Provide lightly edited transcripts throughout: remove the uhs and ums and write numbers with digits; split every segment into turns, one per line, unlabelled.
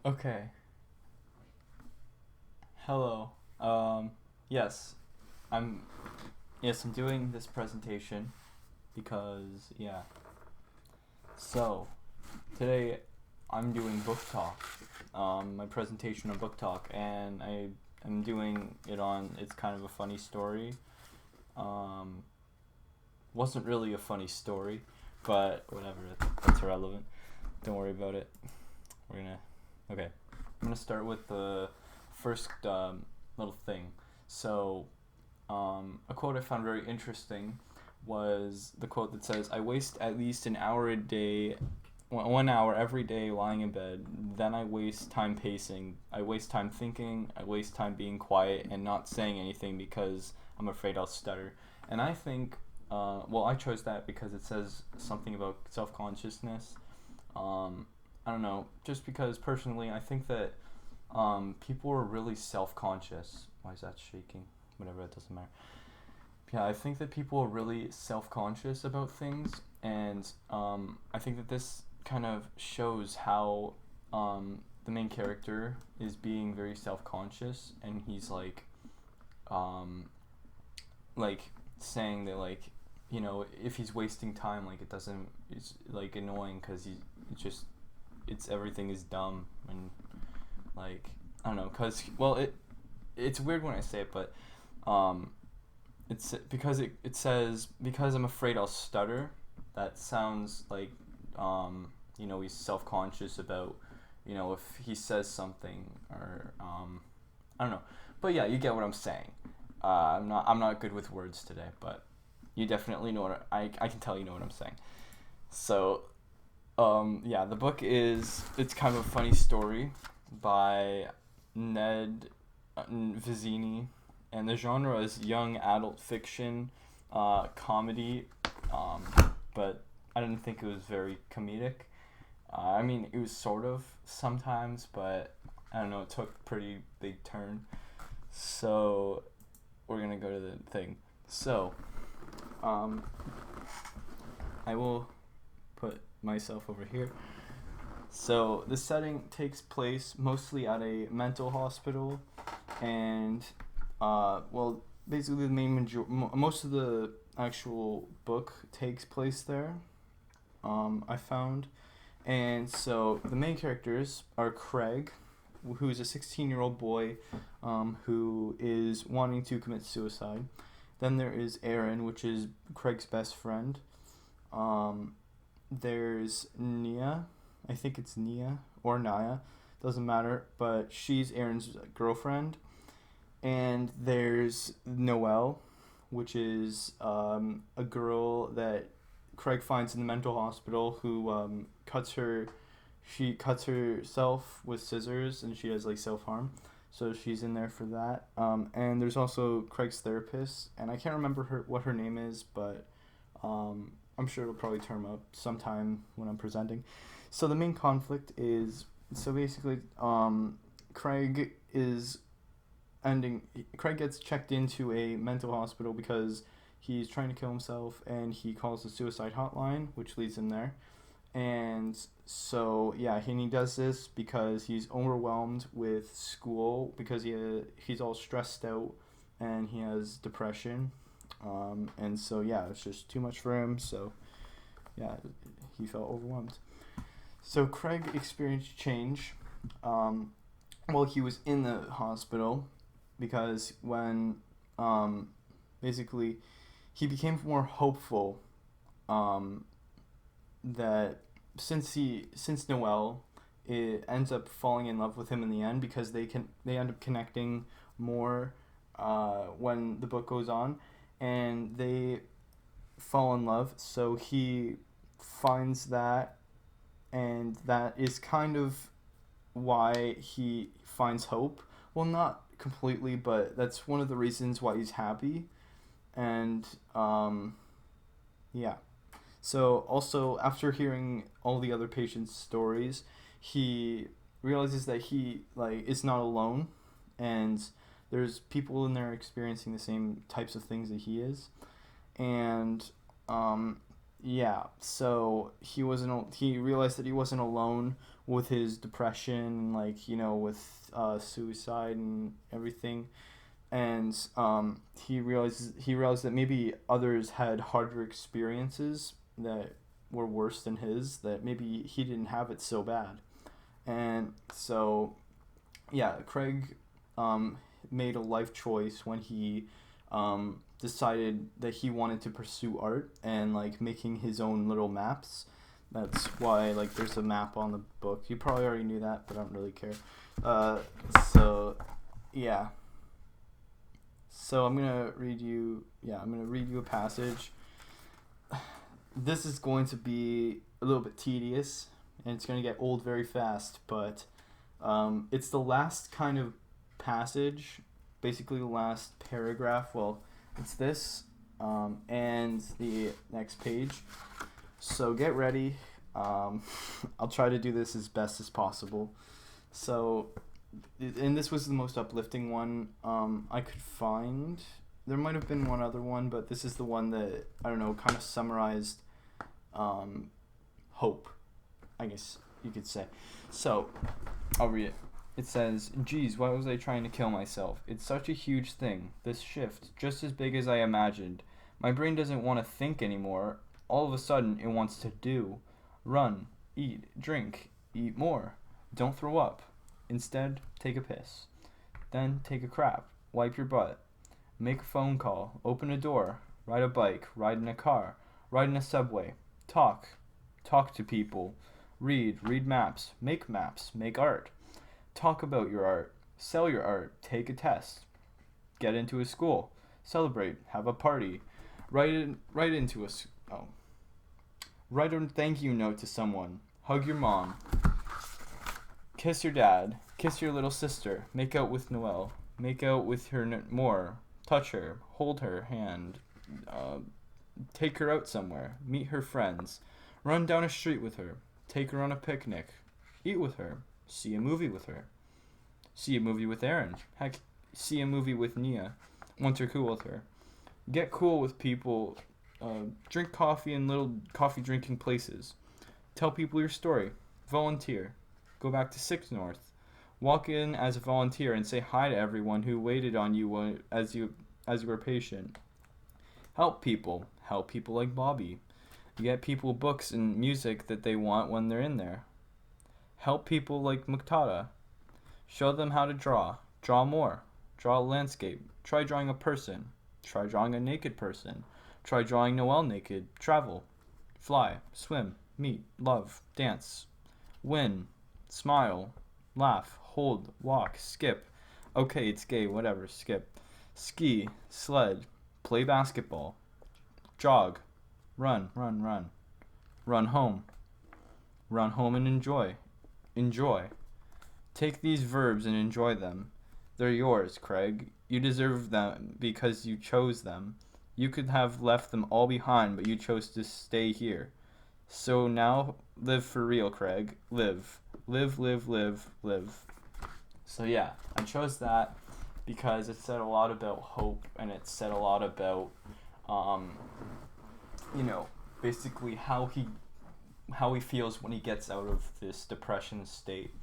Okay. Hello. Yes. I'm I'm doing this presentation because So, today I'm doing book talk. My presentation on book talk, and I'm doing it on it's kind of a funny story. Um Wasn't really a funny story, but whatever, that's irrelevant. Don't worry about it. We're going to Okay. I'm going to start with the first little thing. So, a quote I found very interesting was the quote that says, "I waste at least an hour a day, 1 hour every day lying in bed. Then I waste time pacing. I waste time thinking. I waste time being quiet and not saying anything because I'm afraid I'll stutter." And I think, I chose that because it says something about self consciousness. I don't know, just because personally I think that people are really self conscious. Why is that shaking? Whatever, it doesn't matter. Yeah, I think that people are really self conscious about things, and I think that this kind of shows how the main character is being very self conscious, and he's um, like saying that, if he's wasting time, it doesn't, it's annoying because it's everything is dumb, and I don't know, cause it's weird when I say it, but it's because it says, because I'm afraid I'll stutter. That sounds like he's self conscious about, if he says something, or I don't know, but yeah, you get what I'm saying. I'm not good with words today, but you definitely know what I can tell you know what I'm saying. So the book it's kind of a funny story by Ned Vizzini, and the genre is young adult fiction, comedy, but I didn't think it was very comedic. I mean, it was sort of sometimes, but I don't know, it took a pretty big turn. So we're gonna go to the thing. So, I will put myself over here. So the setting takes place mostly at a mental hospital, and basically the most of the actual book takes place there. I found, and so the main characters are Craig, who is a 16-year-old boy, who is wanting to commit suicide. Then there is Aaron, which is Craig's best friend. There's Nia. I think it's Nia or Naya. Doesn't matter. But she's Aaron's girlfriend. And there's Noelle, which is a girl that Craig finds in the mental hospital, who she cuts herself with scissors, and she has self-harm. So she's in there for that. And there's also Craig's therapist, and I can't remember what her name is, but I'm sure it'll probably turn up sometime when I'm presenting. So the main conflict is, so basically, Craig gets checked into a mental hospital because he's trying to kill himself, and he calls the suicide hotline, which leads him there. And so and he does this because he's overwhelmed with school, because he's all stressed out, and he has depression. And so it's just too much for him. So he felt overwhelmed. So Craig experienced change while he was in the hospital, because when basically he became more hopeful, that since Noelle ends up falling in love with him in the end, because they end up connecting more when the book goes on, and they fall in love. So he finds that, and that is kind of why he finds hope. Well, not completely, but that's one of the reasons why he's happy. And so also, after hearing all the other patients' stories, he realizes that he is not alone, and there's people in there experiencing the same types of things that he is. And yeah, so he realized that he wasn't alone with his depression, like, with suicide and everything. And he realized that maybe others had harder experiences that were worse than his, that maybe he didn't have it so bad. And so, yeah, Craig made a life choice when he decided that he wanted to pursue art and like making his own little maps. That's why like there's a map on the book. You probably already knew that, but I don't really care. Uh, so yeah. So I'm gonna read you a passage. This is going to be a little bit tedious, and it's gonna get old very fast. But it's the last kind of passage, basically the last paragraph. Well, it's this, and the next page. So get ready. I'll try to do this as best as possible. So, and this was the most uplifting one I could find. There might have been one other one, but this is the one that, I don't know, kind of summarized hope, I guess you could say. So, I'll read it. It says, "Geez, why was I trying to kill myself? It's such a huge thing. This shift, just as big as I imagined. My brain doesn't want to think anymore. All of a sudden, it wants to do. Run, eat, drink, eat more. Don't throw up. Instead, take a piss. Then take a crap. Wipe your butt. Make a phone call. Open a door. Ride a bike. Ride in a car. Ride in a subway. Talk. Talk to people. Read maps. Make art. Talk about your art. Sell your art. Take a test. Get into a school. Celebrate. Have a party. Write a thank you note to someone. Hug your mom. Kiss your dad. Kiss your little sister. Make out with Noelle. Make out with her more. Touch her. Hold her hand. Take her out somewhere. Meet her friends. Run down a street with her. Take her on a picnic. Eat with her. See a movie with her. See a movie with Erin. Heck, see a movie with Nia. Once you're cool with her. Get cool with people. Drink coffee in little coffee drinking places. Tell people your story. Volunteer. Go back to 6 North. Walk in as a volunteer and say hi to everyone who waited on you as you were patient. Help people. Help people like Bobby. Get people books and music that they want when they're in there. Help people like Muqtada. Show them how to draw. Draw more. Draw a landscape. Try drawing a person. Try drawing a naked person. Try drawing Noelle naked. Travel. Fly. Swim. Meet. Love. Dance. Win. Smile. Laugh. Hold. Walk. Skip. Okay, it's gay. Whatever. Skip. Ski. Sled. Play basketball. Jog. Run. Run home. Run home and enjoy. Enjoy. Take these verbs and enjoy them. They're yours, Craig. You deserve them because you chose them. You could have left them all behind, but you chose to stay here. So now live for real, Craig. Live. Live. So yeah, I chose that because it said a lot about hope, and it said a lot about basically how he feels when he gets out of this depression state,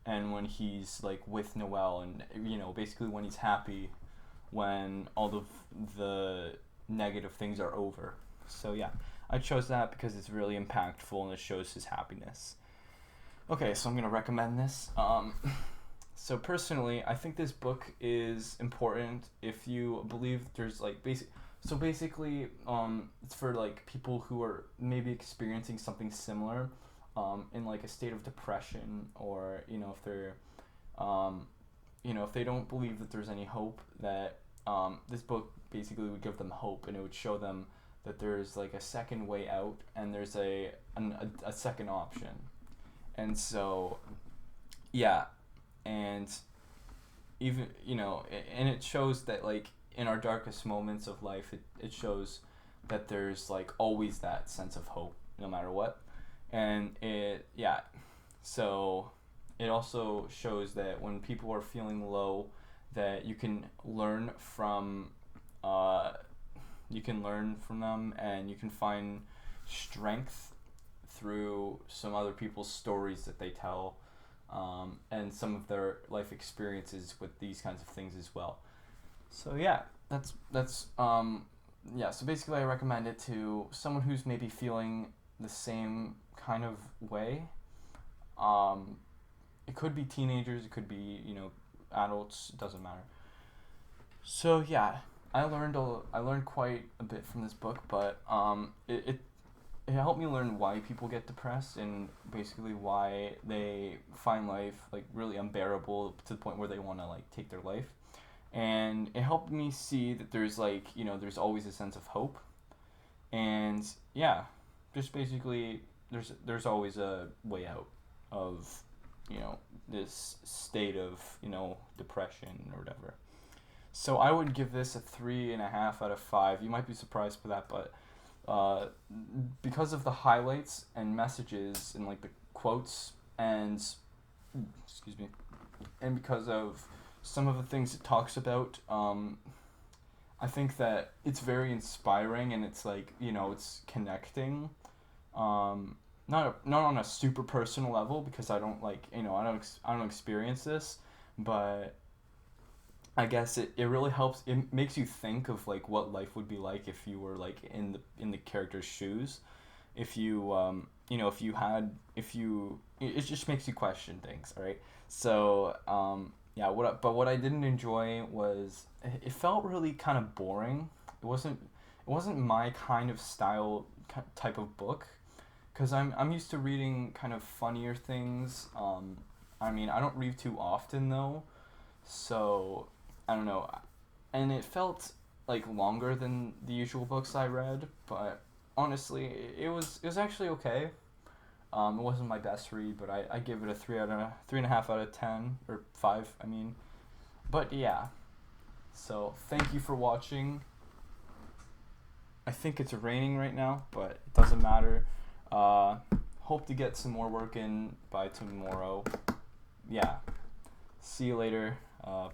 and when he's like with Noelle, and basically when he's happy, when all of the negative things are over. So yeah, I chose that because it's really impactful and it shows his happiness. Okay, so I'm gonna recommend this. So personally, I think this book is important if you believe there's like basically, it's for like people who are maybe experiencing something similar, in like a state of depression, or if they're, if they don't believe that there's any hope, that this book basically would give them hope, and it would show them that there's like a second way out, and there's a second option. And so, yeah, and even and it shows that like in our darkest moments of life, it shows that there's like always that sense of hope no matter what. And so it also shows that when people are feeling low, that you can learn from them, and you can find strength through some other people's stories that they tell, and some of their life experiences with these kinds of things as well. So yeah, yeah. So basically, I recommend it to someone who's maybe feeling the same kind of way. Um, it could be teenagers, it could be adults. It doesn't matter. So yeah, I learned quite a bit from this book, but it helped me learn why people get depressed and basically why they find life like really unbearable to the point where they want to like take their life. And it helped me see that there's there's always a sense of hope. And yeah, just basically there's always a way out of this state of depression or whatever. So I would give this a 3.5 out of 5. You might be surprised by that, but uh, because of the highlights and messages and like the quotes and excuse me, and because of some of the things it talks about, I think that it's very inspiring and it's like it's connecting. Not on a super personal level because I don't I don't experience this, but I guess it really helps. It makes you think of like what life would be like if you were like in the character's shoes. If you if you had if you it just makes you question things, all right? So yeah, what I didn't enjoy was it felt really kind of boring. It wasn't my kind of style type of book because I'm used to reading kind of funnier things. I mean, I don't read too often though, so I don't know, and it felt like longer than the usual books I read, but honestly, it was actually okay. It wasn't my best read, but I give it a 3.5 out of 10 or 5. I mean, but yeah. So thank you for watching. I think it's raining right now, but it doesn't matter. Hope to get some more work in by tomorrow. Yeah. See you later. Bye.